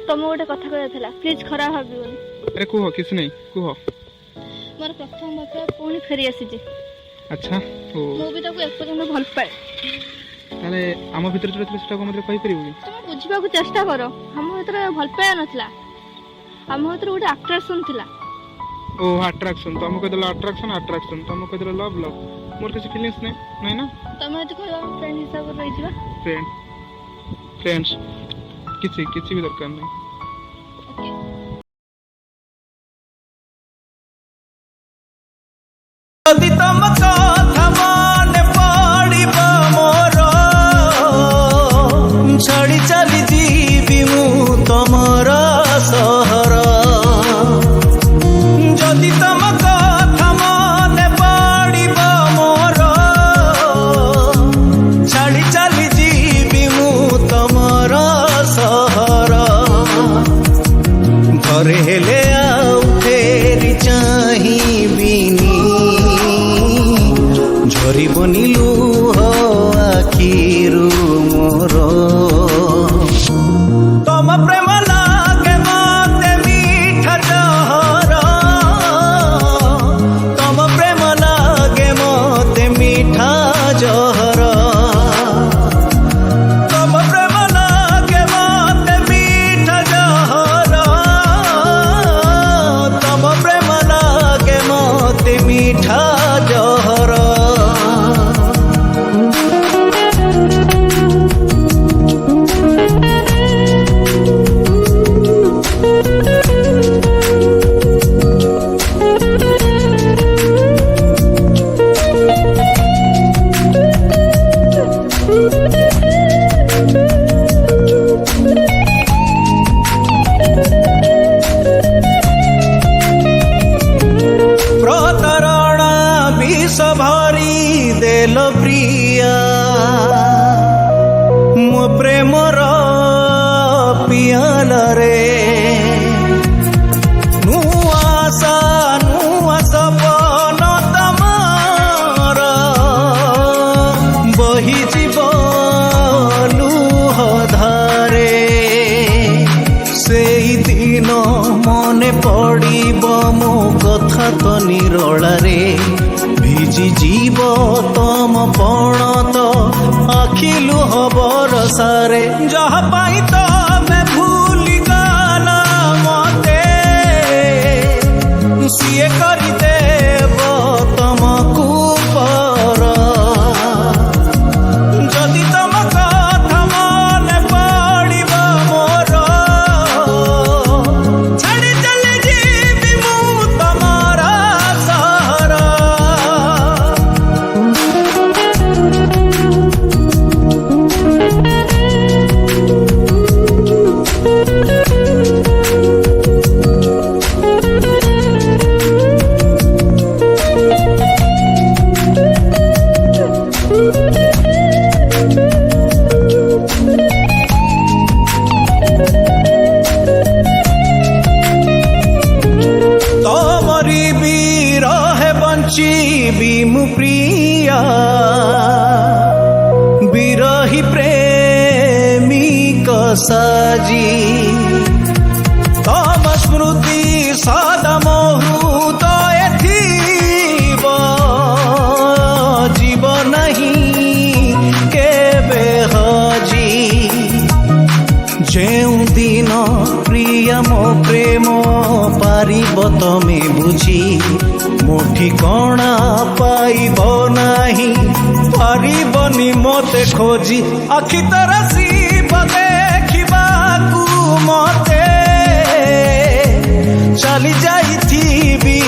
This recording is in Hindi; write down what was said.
तुम गोटे कथा कहला प्लीज खराब भावियोनी। अरे कुह किस नहीं कुह। मोर प्रथम भल पुणी फेरी आसी। अच्छा ओ मु भी ताको एपर्यंत भल पाए। ताले आम भीतर जो सेटा को मतलब कहि परिबो कि तुम बुझिबा को चेष्टा करो। हम भीतर भल पाए नथला। हम भीतर गोटे अट्रैक्शन थिला। ओ अट्रैक्शन तुम कहदला अट्रैक्शन तुम कहदला लव मोर किसी फीलिंग्स नहीं ना। तुम तो कहबा फ्रेंड हिसाब रे रही छिबा। फ्रेंड्स किसी भी दरकार नहीं। ओके यदि तुम कथा मन पड़ब मोर छड़ी चली जीवी मु तमर सहर। यदि तुम कथा मन पड़ब मोर छड़ी चली जीवी मु तमर सहर। घरे हेले आउ फेरी चाहिबिनी झरी बनिलु आखिरु मोर। तम प्रेम लागे मते मीठा जहर। तम प्रेम लागे मते मीठा जहर। तम प्रेम लागे मते मीठा जहर। तम प्रेम लागे मते मीठा जहर। प्रतारणा विष भरी देल प्रिया मो प्रेमर पियाल रे। नुआ सपन तमार बही जीव लुह धारे। से दिन मने पड़ब मो कथा तो निरलारे भिजी जीव तम पण तो आखि लुह बरसारे। जहा पाई तमे भूली गला मते सिए करि देव तमकु पर। जदि तम कथा मन पड़ब मोर छड़ी चली जीवी मु तमर सहर। तमरी बिरह बंचीबी मु प्रिया बिरही प्रेमिक साजी। तम स्मृति सदा मोहुदय थीब जीव नहीं केबे हजी। जेउ दिन प्रिय मो प्रेम पारिब तमे बुझी मो ठिकणा पाइब नाही पारिबनी मते खोजी। आखि तरसी बदे